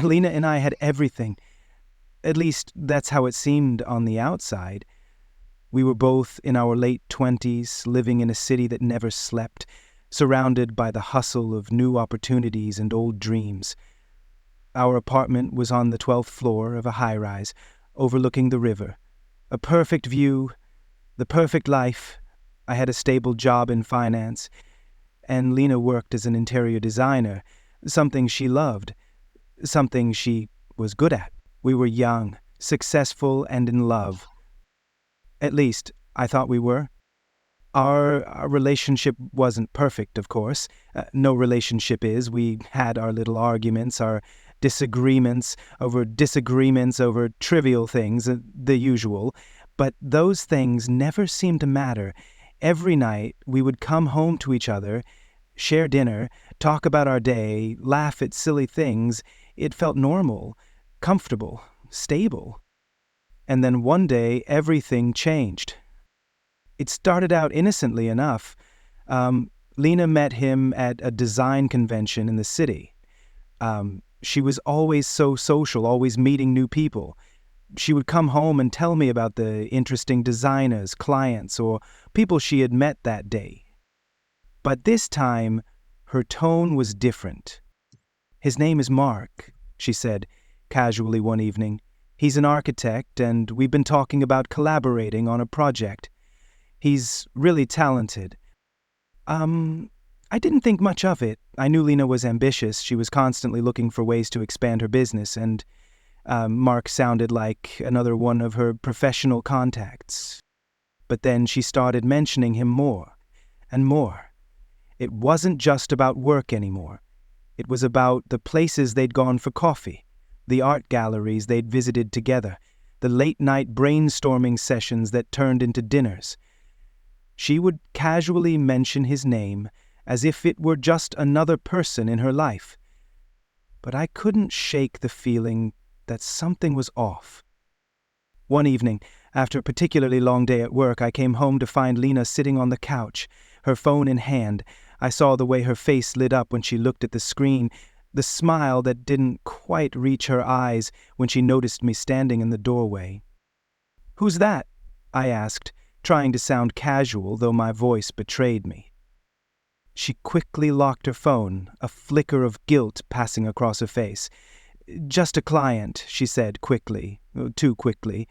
Lena and I had everything. At least, that's how it seemed on the outside. We were both in our late 20s, living in a city that never slept, surrounded by the hustle of new opportunities and old dreams. Our apartment was on the 12th floor of a high-rise, overlooking the river. A perfect view, the perfect life. I had a stable job in finance, and Lena worked as an interior designer, something she loved, something she was good at. We were young, successful, and in love. At least, I thought we were. Our relationship wasn't perfect, of course. No relationship is. We had our little arguments, our disagreements over trivial things, the usual. But those things never seemed to matter. Every night, we would come home to each other, share dinner, talk about our day, laugh at silly things. It felt normal, comfortable, stable. And then one day, everything changed. It started out innocently enough. Lena met him at a design convention in the city. She was always so social, always meeting new people. She would come home and tell me about the interesting designers, clients, or people she had met that day. But this time, her tone was different. "His name is Mark," she said, casually one evening. "He's an architect, and we've been talking about collaborating on a project. He's really talented." I didn't think much of it. I knew Lena was ambitious. She was constantly looking for ways to expand her business, and Mark sounded like another one of her professional contacts. But then she started mentioning him more and more. It wasn't just about work anymore. It was about the places they'd gone for coffee, the art galleries they'd visited together, the late-night brainstorming sessions that turned into dinners. She would casually mention his name as if it were just another person in her life. But I couldn't shake the feeling that something was off. One evening, after a particularly long day at work, I came home to find Lena sitting on the couch, her phone in hand. I saw the way her face lit up when she looked at the screen, the smile that didn't quite reach her eyes when she noticed me standing in the doorway. "Who's that?" I asked, trying to sound casual, though my voice betrayed me. She quickly locked her phone, a flicker of guilt passing across her face. "Just a client," she said quickly, too quickly.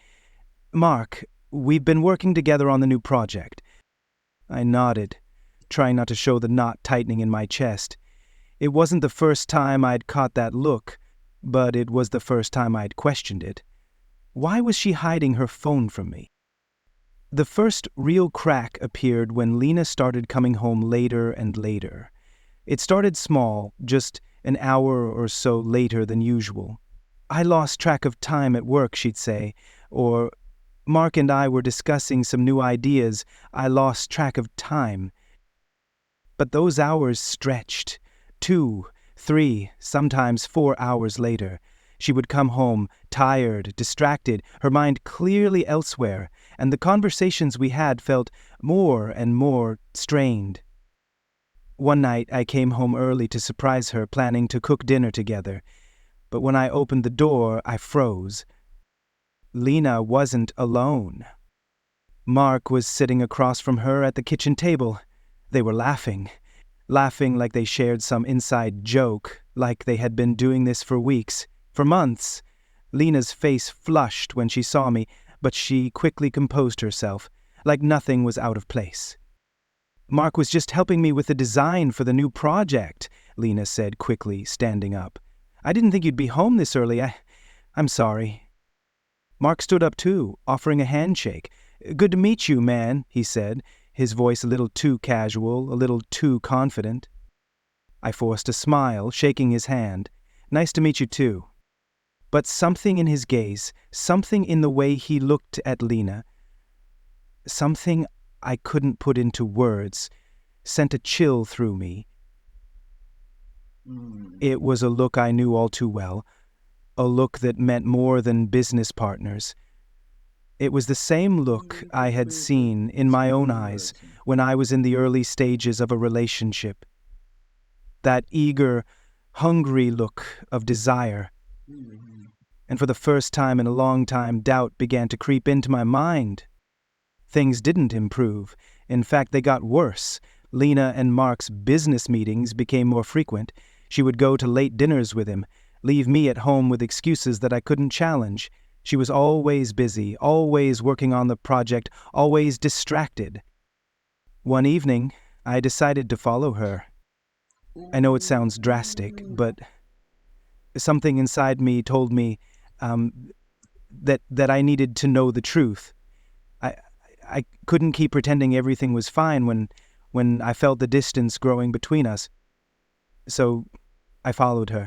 "Mark, we've been working together on the new project." I nodded, trying not to show the knot tightening in my chest. It wasn't the first time I'd caught that look, but it was the first time I'd questioned it. Why was she hiding her phone from me? The first real crack appeared when Lena started coming home later and later. It started small, just an hour or so later than usual. "I lost track of time at work," she'd say, or "Mark and I were discussing some new ideas. I lost track of time." But those hours stretched. 2, 3, sometimes 4 hours later. She would come home, tired, distracted, her mind clearly elsewhere, and the conversations we had felt more and more strained. One night I came home early to surprise her, planning to cook dinner together. But when I opened the door, I froze. Lena wasn't alone. Mark was sitting across from her at the kitchen table. They were laughing like they shared some inside joke, like they had been doing this for weeks, for months. Lena's face flushed when she saw me, but she quickly composed herself, like nothing was out of place. "Mark was just helping me with the design for the new project," Lena said quickly, standing up. "I didn't think you'd be home this early. I'm sorry." Mark stood up too, offering a handshake. "Good to meet you, man," he said, his voice a little too casual, a little too confident. I forced a smile, shaking his hand. "Nice to meet you too." But something in his gaze, something in the way he looked at Lena, something I couldn't put into words, sent a chill through me. It was a look I knew all too well, a look that meant more than business partners. It was the same look I had seen in my own eyes when I was in the early stages of a relationship. That eager, hungry look of desire, And for the first time in a long time, doubt began to creep into my mind. Things didn't improve. In fact, they got worse. Lena and Mark's business meetings became more frequent. She would go to late dinners with him, leave me at home with excuses that I couldn't challenge. She was always busy, always working on the project, always distracted. One evening, I decided to follow her. I know it sounds drastic, but something inside me told me that I needed to know the truth. I couldn't keep pretending everything was fine when I felt the distance growing between us. So I followed her.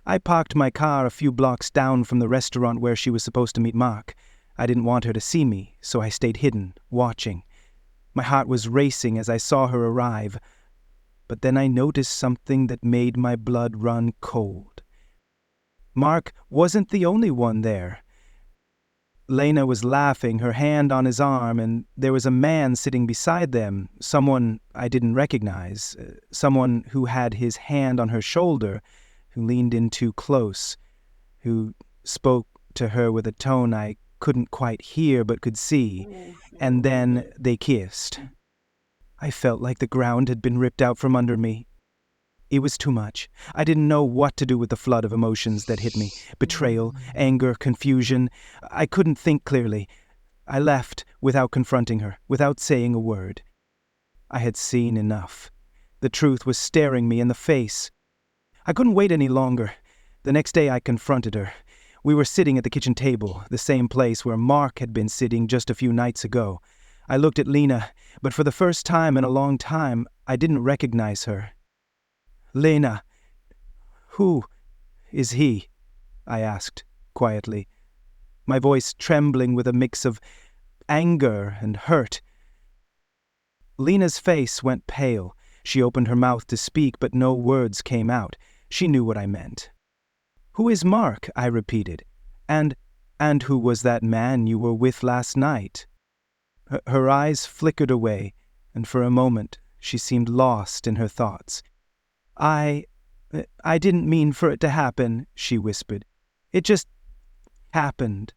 I parked my car a few blocks down from the restaurant where she was supposed to meet Mark. I didn't want her to see me, so I stayed hidden, watching. My heart was racing as I saw her arrive. But then I noticed something that made my blood run cold. Mark wasn't the only one there. Lena was laughing, her hand on his arm, and there was a man sitting beside them, someone I didn't recognize, someone who had his hand on her shoulder, who leaned in too close, who spoke to her with a tone I couldn't quite hear but could see, and then they kissed. I felt like the ground had been ripped out from under me. It was too much. I didn't know what to do with the flood of emotions that hit me. Betrayal, anger, confusion. I couldn't think clearly. I left without confronting her, without saying a word. I had seen enough. The truth was staring me in the face. I couldn't wait any longer. The next day I confronted her. We were sitting at the kitchen table, the same place where Mark had been sitting just a few nights ago. I looked at Lena, but for the first time in a long time, I didn't recognize her. "Lena, who is he?" I asked, quietly, my voice trembling with a mix of anger and hurt. Lena's face went pale. She opened her mouth to speak, but no words came out. She knew what I meant. "Who is Mark?" I repeated. And who was that man you were with last night?" Her eyes flickered away, and for a moment she seemed lost in her thoughts. I didn't mean for it to happen," she whispered. "It just happened."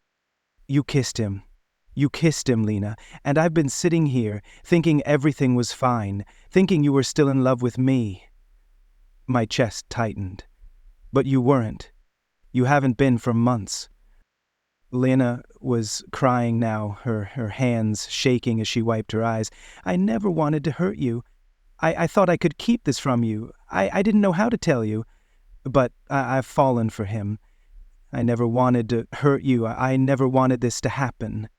You kissed him, Lena, and I've been sitting here, thinking everything was fine, thinking you were still in love with me." My chest tightened. "But you weren't. You haven't been for months." Lena was crying now, her hands shaking as she wiped her eyes. "I never wanted to hurt you. I thought I could keep this from you. I didn't know how to tell you. But I've fallen for him. I never wanted to hurt you. I never wanted this to happen."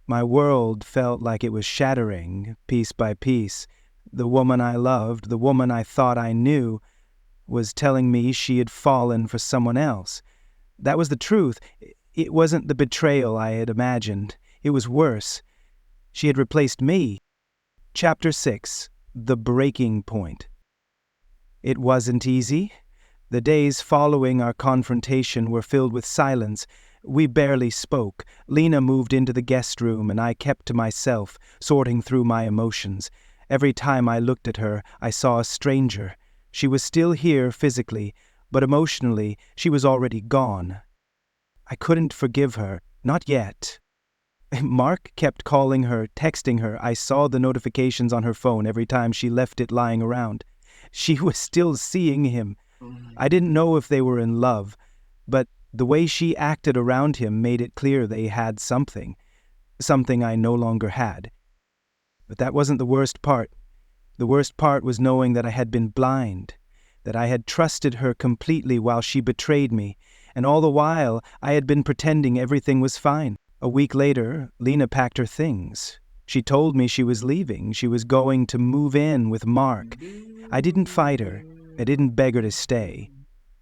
My world felt like it was shattering, piece by piece. The woman I loved, the woman I thought I knew, was telling me she had fallen for someone else. That was the truth. It wasn't the betrayal I had imagined. It was worse. She had replaced me. Chapter 6. The Breaking Point. It wasn't easy. The days following our confrontation were filled with silence. We barely spoke. Lena moved into the guest room, and I kept to myself, sorting through my emotions. Every time I looked at her, I saw a stranger. She was still here physically, but emotionally, she was already gone. I couldn't forgive her, not yet. Mark kept calling her, texting her. I saw the notifications on her phone every time she left it lying around. She was still seeing him. I didn't know if they were in love, but the way she acted around him made it clear they had something I no longer had. But that wasn't the worst part. The worst part was knowing that I had been blind, that I had trusted her completely while she betrayed me, and all the while I had been pretending everything was fine. A week later, Lena packed her things. She told me she was leaving. She was going to move in with Mark. I didn't fight her. I didn't beg her to stay.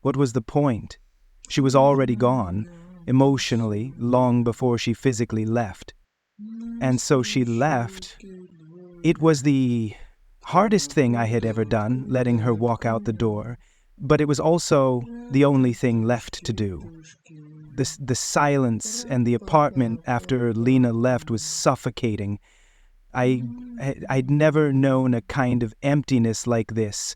What was the point? She was already gone, emotionally, long before she physically left. And so she left. It was the hardest thing I had ever done, letting her walk out the door, but it was also the only thing left to do. The silence and the apartment after Lena left was suffocating. I'd never known a kind of emptiness like this.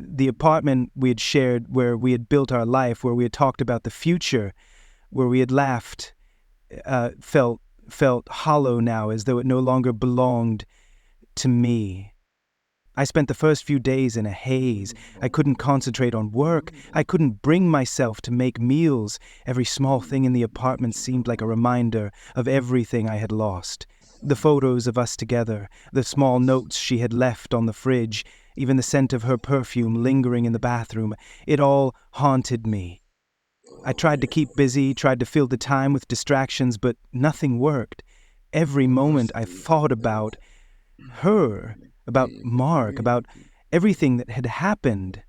The apartment we had shared, where we had built our life, where we had talked about the future, where we had laughed, felt hollow now, as though it no longer belonged to me. I spent the first few days in a haze. I couldn't concentrate on work. I couldn't bring myself to make meals. Every small thing in the apartment seemed like a reminder of everything I had lost. The photos of us together, the small notes she had left on the fridge, even the scent of her perfume lingering in the bathroom, it all haunted me. I tried to keep busy, tried to fill the time with distractions, but nothing worked. Every moment I thought about her, about Mark, about everything that had happened.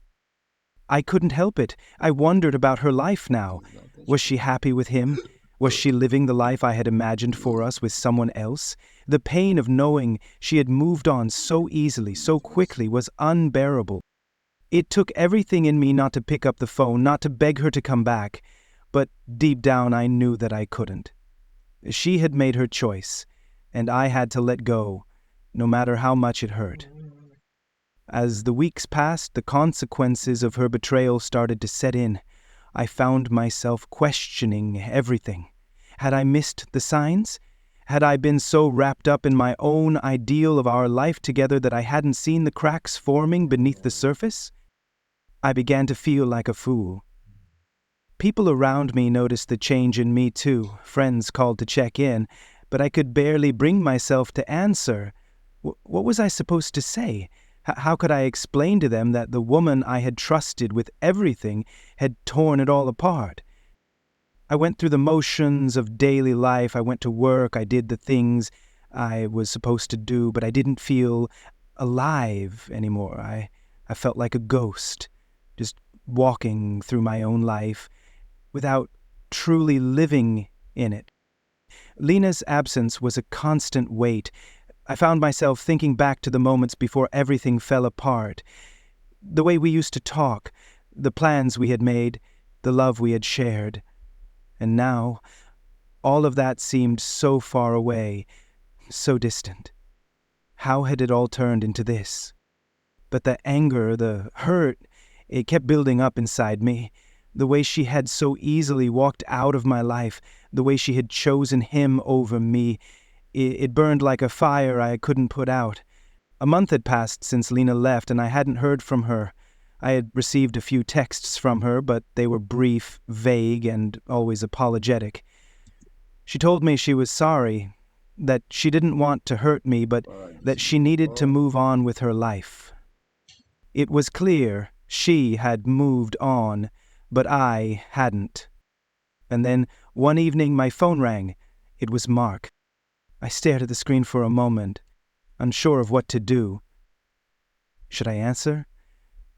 I couldn't help it. I wondered about her life now. Was she happy with him? Was she living the life I had imagined for us with someone else? The pain of knowing she had moved on so easily, so quickly, was unbearable. It took everything in me not to pick up the phone, not to beg her to come back, but deep down I knew that I couldn't. She had made her choice, and I had to let go, no matter how much it hurt. As the weeks passed, the consequences of her betrayal started to set in. I found myself questioning everything. Had I missed the signs? Had I been so wrapped up in my own ideal of our life together that I hadn't seen the cracks forming beneath the surface? I began to feel like a fool. People around me noticed the change in me too. Friends called to check in, but I could barely bring myself to answer. What was I supposed to say? How could I explain to them that the woman I had trusted with everything had torn it all apart? I went through the motions of daily life. I went to work. I did the things I was supposed to do, but I didn't feel alive anymore. I felt like a ghost, just walking through my own life without truly living in it. Lena's absence was a constant weight. I found myself thinking back to the moments before everything fell apart. The way we used to talk, the plans we had made, the love we had shared. And now, all of that seemed so far away, so distant. How had it all turned into this? But the anger, the hurt, it kept building up inside me. The way she had so easily walked out of my life, the way she had chosen him over me, it burned like a fire I couldn't put out. A month had passed since Lena left, and I hadn't heard from her. I had received a few texts from her, but they were brief, vague, and always apologetic. She told me she was sorry, that she didn't want to hurt me, but that she needed to move on with her life. It was clear she had moved on, but I hadn't. And then, one evening, my phone rang. It was Mark. I stared at the screen for a moment, unsure of what to do. Should I answer?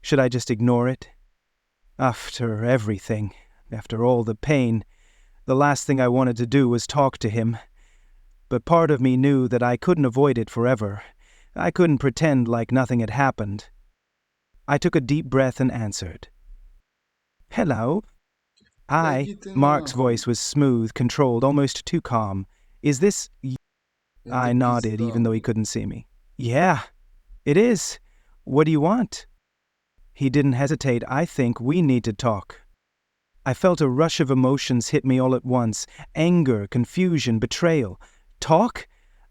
Should I just ignore it? After everything, after all the pain, the last thing I wanted to do was talk to him. But part of me knew that I couldn't avoid it forever. I couldn't pretend like nothing had happened. I took a deep breath and answered. Hello? Hi. Mark's voice was smooth, controlled, almost too calm. Is this... I nodded, even though he couldn't see me. Yeah, it is. What do you want? He didn't hesitate. I think we need to talk. I felt a rush of emotions hit me all at once. Anger, confusion, betrayal. Talk?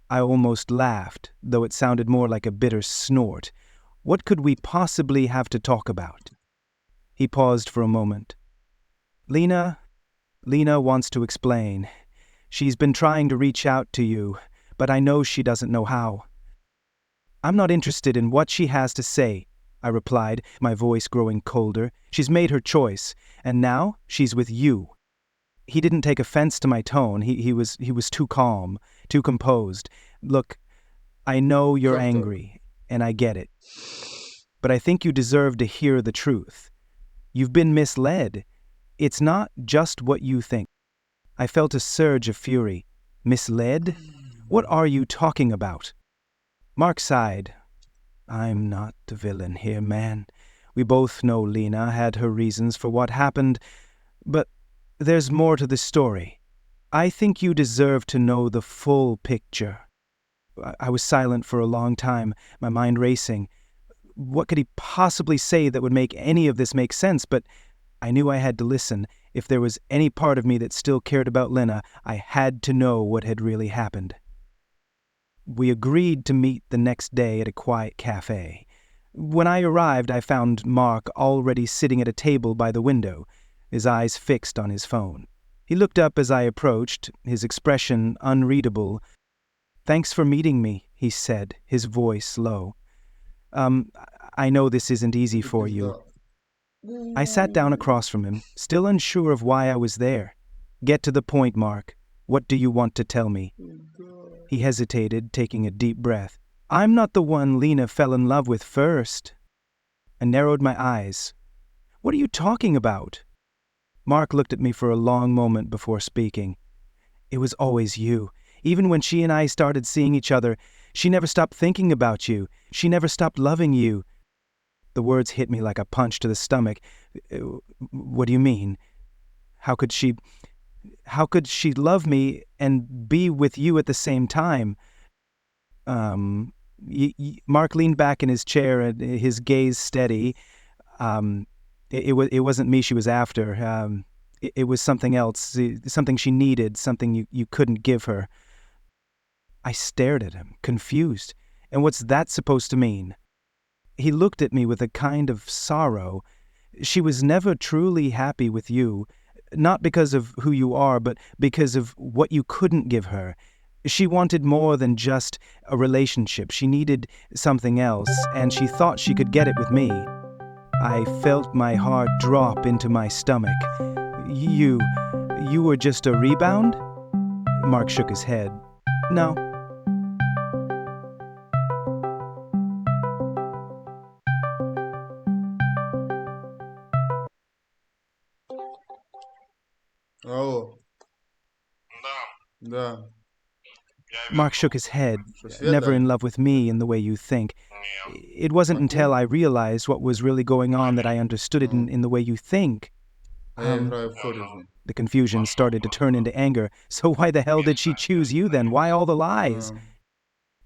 I almost laughed, though it sounded more like a bitter snort. What could we possibly have to talk about? He paused for a moment. Lena wants to explain. She's been trying to reach out to you, but I know she doesn't know how. I'm not interested in what she has to say, I replied, my voice growing colder. She's made her choice, and now she's with you. He didn't take offense to my tone. He was too calm, too composed. Look, I know you're angry, and I get it. But I think you deserve to hear the truth. You've been misled. It's not just what you think. I felt a surge of fury. Misled? What are you talking about? Mark sighed. I'm not the villain here, man. We both know Lena had her reasons for what happened, but there's more to the story. I think you deserve to know the full picture. I was silent for a long time, my mind racing. What could he possibly say that would make any of this make sense? But I knew I had to listen. If there was any part of me that still cared about Lena, I had to know what had really happened. We agreed to meet the next day at a quiet cafe. When I arrived, I found Mark already sitting at a table by the window, his eyes fixed on his phone. He looked up as I approached, his expression unreadable. "Thanks for meeting me," he said, his voice low. I know this isn't easy for you." I sat down across from him, still unsure of why I was there. "Get to the point, Mark. What do you want to tell me?" He hesitated, taking a deep breath. "I'm not the one Lena fell in love with first." I narrowed my eyes. "What are you talking about?" Mark looked at me for a long moment before speaking. "It was always you. Even when she and I started seeing each other, she never stopped thinking about you. She never stopped loving you." The words hit me like a punch to the stomach. "What do you mean? How could she love me and be with you at the same time?" Mark leaned back in his chair, and his gaze steady. It wasn't me she was after. It was something else, something she needed, something you couldn't give her. I stared at him, confused. "And what's that supposed to mean?" He looked at me with a kind of sorrow. "She was never truly happy with you, not because of who you are, but because of what you couldn't give her. She wanted more than just a relationship. She needed something else, and she thought she could get it with me." I felt my heart drop into my stomach. You were just a rebound?" Mark shook his head. "No." Алло. Да. Mark shook his head. Что, "Never Света? in love with me in the way you think. It wasn't until I realized what was really going on that I understood it in the way you think." А я играю в Horizon. The confusion started to turn into anger. "So why the hell did she choose you then? Why all the lies?"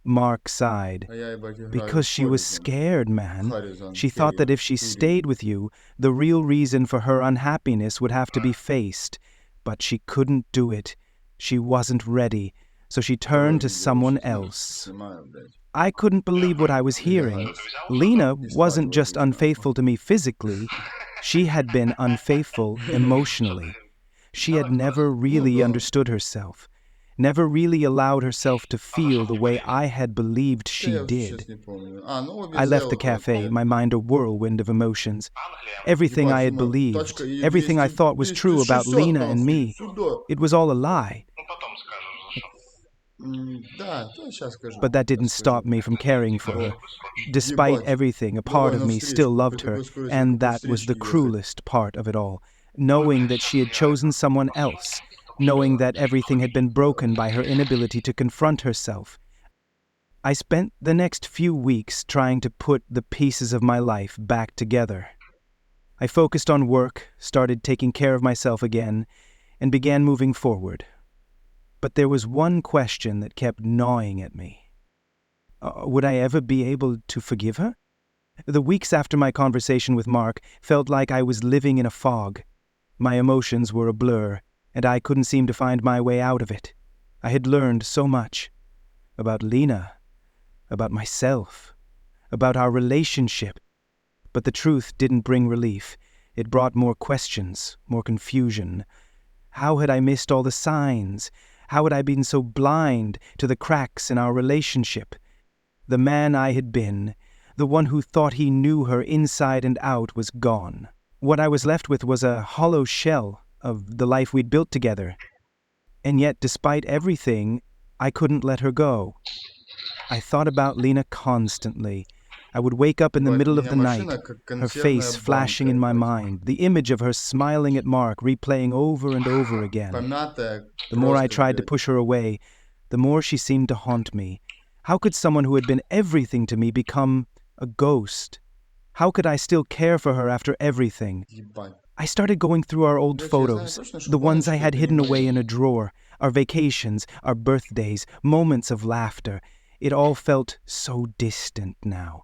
Mark sighed. А я, ебать, играю "Because в she was Horizon. scared, man. Horizon. She thought that if she stayed with you, the real reason for her unhappiness would have to be faced. But she couldn't do it. She wasn't ready. So she turned to someone else." I couldn't believe what I was hearing. Lena wasn't just unfaithful to me physically. She had been unfaithful emotionally. She had never really understood herself, never really allowed herself to feel the way I had believed she did. I left the cafe, my mind a whirlwind of emotions. Everything I had believed, everything I thought was true about Lena and me, it was all a lie. But that didn't stop me from caring for her. Despite everything, a part of me still loved her, and that was the cruelest part of it all. Knowing that she had chosen someone else, knowing that everything had been broken by her inability to confront herself. I spent the next few weeks trying to put the pieces of my life back together. I focused on work, started taking care of myself again, and began moving forward. But there was one question that kept gnawing at me. Would I ever be able to forgive her? The weeks after my conversation with Mark felt like I was living in a fog. My emotions were a blur, and I couldn't seem to find my way out of it. I had learned so much. About Lena, about myself, about our relationship. But the truth didn't bring relief. It brought more questions, more confusion. How had I missed all the signs? How had I been so blind to the cracks in our relationship? The man I had been, the one who thought he knew her inside and out, was gone. What I was left with was a hollow shell of the life we'd built together. And yet, despite everything, I couldn't let her go. I thought about Lena constantly. I would wake up in the middle of the night, her face flashing in my mind, the image of her smiling at Mark replaying over and over again. The more I tried to push her away, the more she seemed to haunt me. How could someone who had been everything to me become a ghost? How could I still care for her after everything? I started going through our old photos, the ones I had hidden away in a drawer, our vacations, our birthdays, moments of laughter. It all felt so distant now.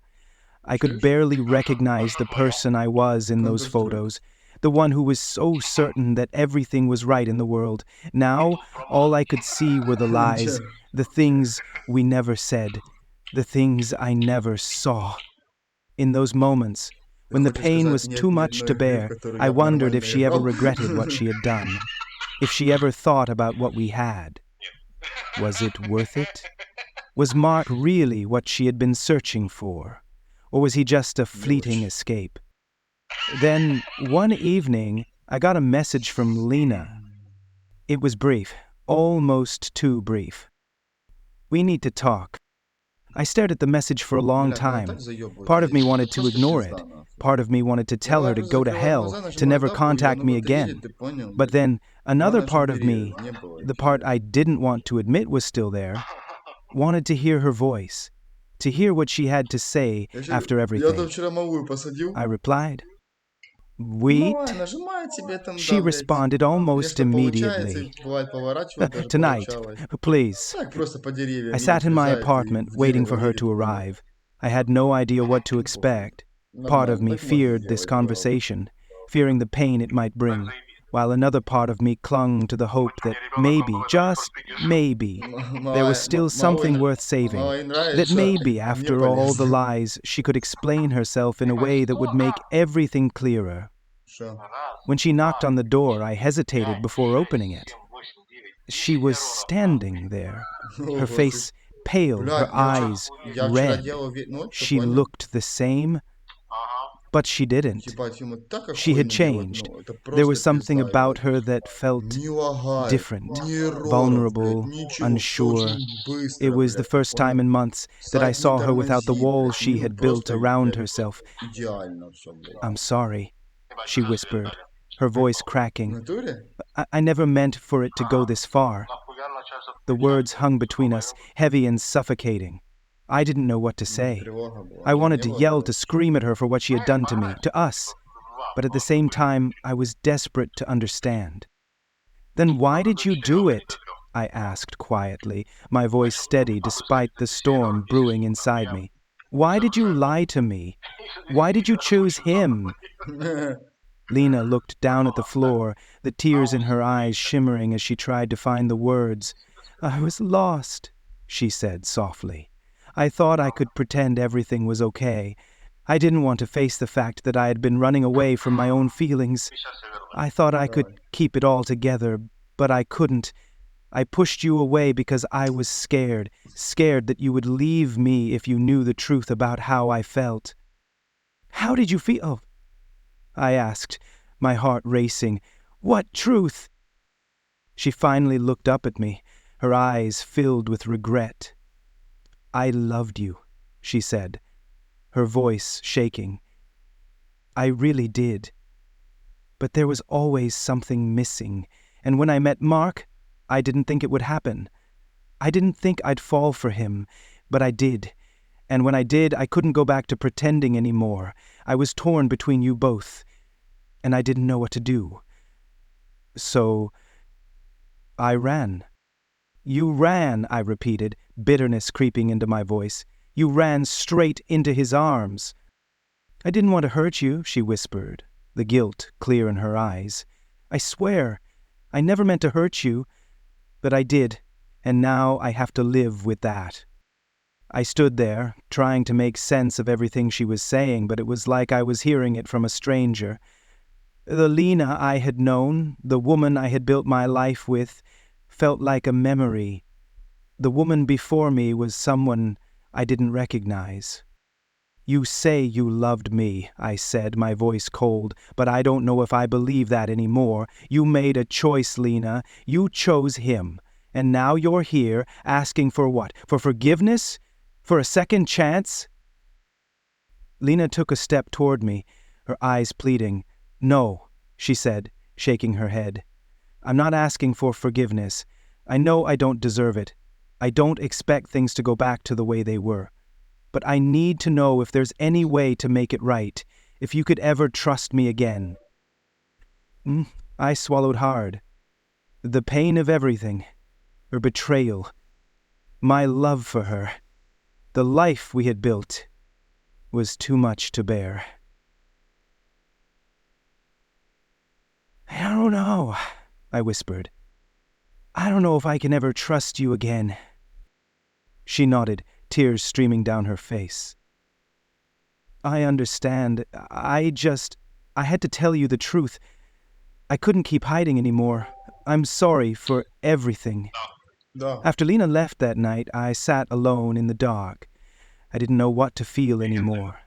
I could Чуешь? barely recognize the person I was in those Counter-Strike. photos, the one who was so certain that everything was right in the world. Now, all I could see were the lies, Че? the things we never said, the things I never saw. In those moments, Ты when the хочешь pain сказать, was нет too ни much to одной игры, в bear, которую I я бы wondered if нормально she ever играл? regretted what she had done, if she ever thought about what we had. Was it worth it? Was Mark really what she had been searching for? Or was he just a Не fleeting очень. escape? Then, one evening, I got a message from Lena. It was brief, almost too brief. "We need to talk." I stared at the message for a long Блядь, меня так time. заебывает. Part of me Это wanted to просто ignore пизда, it. нахуй. Part of me wanted to tell her Иногда to просто go to закрываю hell, глаза, to нажимаю never тапку, и contact оно me вот едет, again. ты понял, But блядь. then another Главное, чтобы part of двери me, не было. the И part всё. I didn't want to admit was still there, wanted to hear her voice, to hear what she had to say after Я там everything. вчера малую посадил. I replied, Ну давай, "Wheat?" нажимай, тебе там, She да, блядь. responded Мне almost что получается, и immediately. бывает поворачивает, даже "Tonight, получалось. please." Так, просто по I деревьям sat видишь, in my лезает и apartment в waiting дерево for her едет, to понял. arrive. I had no idea what to Похуй. expect. Part of Нормально, me так можно feared this сделать, браво. conversation, fearing the pain it might bring, while another part of me clung to the hope that maybe, just maybe, there was still something worth saving. Малой That нравится, maybe, а мне after all the полезно. lies, she could explain herself in a way that would make everything clearer. Что? When she knocked on the door, I hesitated before opening it. She was standing there, О, her господи. face pale, her Блядь, eyes я вчера red. делал ночь, ты She понял? looked the same, but she didn't. Ебать, ему так She had охуенно делать, changed. ну, это There was просто something пизда, about ебать. her that felt Ни лагает, different, ни эрроров, блядь, vulnerable, ничего. Все очень unsure. It быстро, was the блядь, ты first time понял? in months that I Сайт не saw her without the тормозит, walls блядь, she ну had built просто, around блядь, herself. идеально все, блядь. "I'm sorry," she whispered, her voice В cracking. натуре? I never meant for it to go this far. The words hung between us, heavy and suffocating. I didn't know what to say. Тревога была. I Нет, wanted не to было yell, такого. to scream at her for what she had done to me, to us, but at the same time, I was desperate to understand. "Then why did you do it?" I asked quietly, my voice steady despite the storm brewing inside me. "Why did you lie to me? Why did you choose him?" Lena looked down at the floor, the tears in her eyes shimmering as she tried to find the words. "I was lost," she said softly. "I thought I could pretend everything was okay. I didn't want to face the fact that I had been running away from my own feelings. I thought I could Давай. keep it all together, but I couldn't. I pushed you away because I was scared, scared that you would leave me if you knew the truth about how I felt." "How did you feel?" I asked, my heart racing. "What truth?" She finally looked up at me, her eyes filled with regret. "I loved you," she said, her voice shaking. "I really did. But there was always something missing, and when I met Mark, I didn't think it would happen. I didn't think I'd fall for him, but I did. And when I did, I couldn't go back to pretending anymore. I was torn between you both, and I didn't know what to do. So I ran." "You ran," I repeated, bitterness creeping into my voice. "You ran straight into his arms." "I didn't want to hurt you," she whispered, the guilt clear in her eyes. "I swear, I never meant to hurt you, but I did, and now I have to live with that." I stood there, trying to make sense of everything she was saying, but it was like I was hearing it from a stranger. The Lena I had known, the woman I had built my life with, felt like a memory. The woman before me was someone I didn't recognize. "You say you loved me," I said, my voice cold, "but I don't know if I believe that anymore. You made a choice, Lena. You chose him. And now you're here, asking for what? For forgiveness? For a second chance?" Lena took a step toward me, her eyes pleading. "No," she said, shaking her head. "I'm not asking for forgiveness. I know I don't deserve it. I don't expect things to go back to the way they were. But I need to know if there's any way to make it right, if you could ever trust me again." I swallowed hard. The pain of everything, her betrayal, my love for her, the life we had built. was too much to bear. I don't know, I whispered. I don't know if I can ever trust you again. She nodded, tears streaming down her face. I understand. I had to tell you the truth. I couldn't keep hiding anymore. I'm sorry for everything. Да. After Lena left that night, I sat alone in the dark. I didn't know what to feel anymore.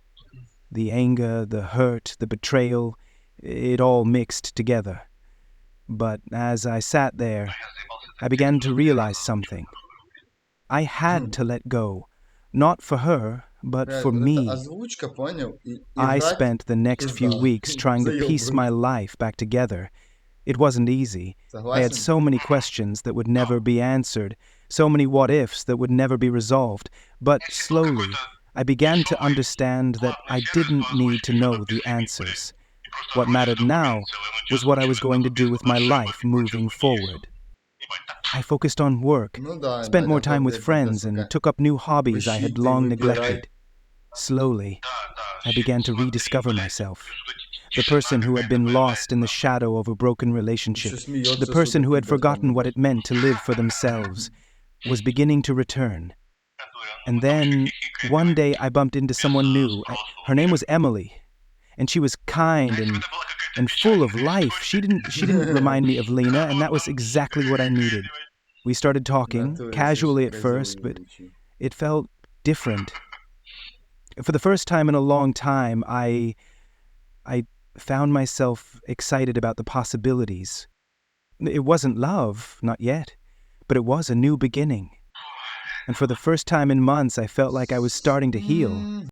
The anger, the hurt, the betrayal, it all mixed together. But as I sat there, I began to realize something. I had to let go, not for her, but Блядь, for вот эта me. озвучка, понял? И I играть spent the next few пизда. weeks trying to piece Заебывает. my life back together. It wasn't easy. I had Согласен? so many questions that would never be answered, so many what-ifs that would never be resolved. But slowly, I began to understand that I didn't need to know the answers. What mattered now was what I was going to do with my life moving forward. I focused on work, Ну да, spent more такой, time with блядь, пиздец, friends, and took up new hobbies I had Пыщи ты long выбирай. neglected. Slowly, I began to rediscover myself. The person who had been lost in the shadow of a broken relationship, Еще the смеется, person сука, who had пидор там, forgotten what блядь. it meant to live for themselves, was beginning to return. And then, one day I bumped into someone new. Her name was Emily, and she was kind and full of life. She didn't remind me of Lena, and that was exactly what I needed. We started В talking, натуре, слышь, casually at козёл first, but ебучий. it felt different. For the first time in a long time, I found myself excited about the possibilities. It wasn't love, not yet, but it was a new beginning. And for the first time in months, I felt like I was starting to heal.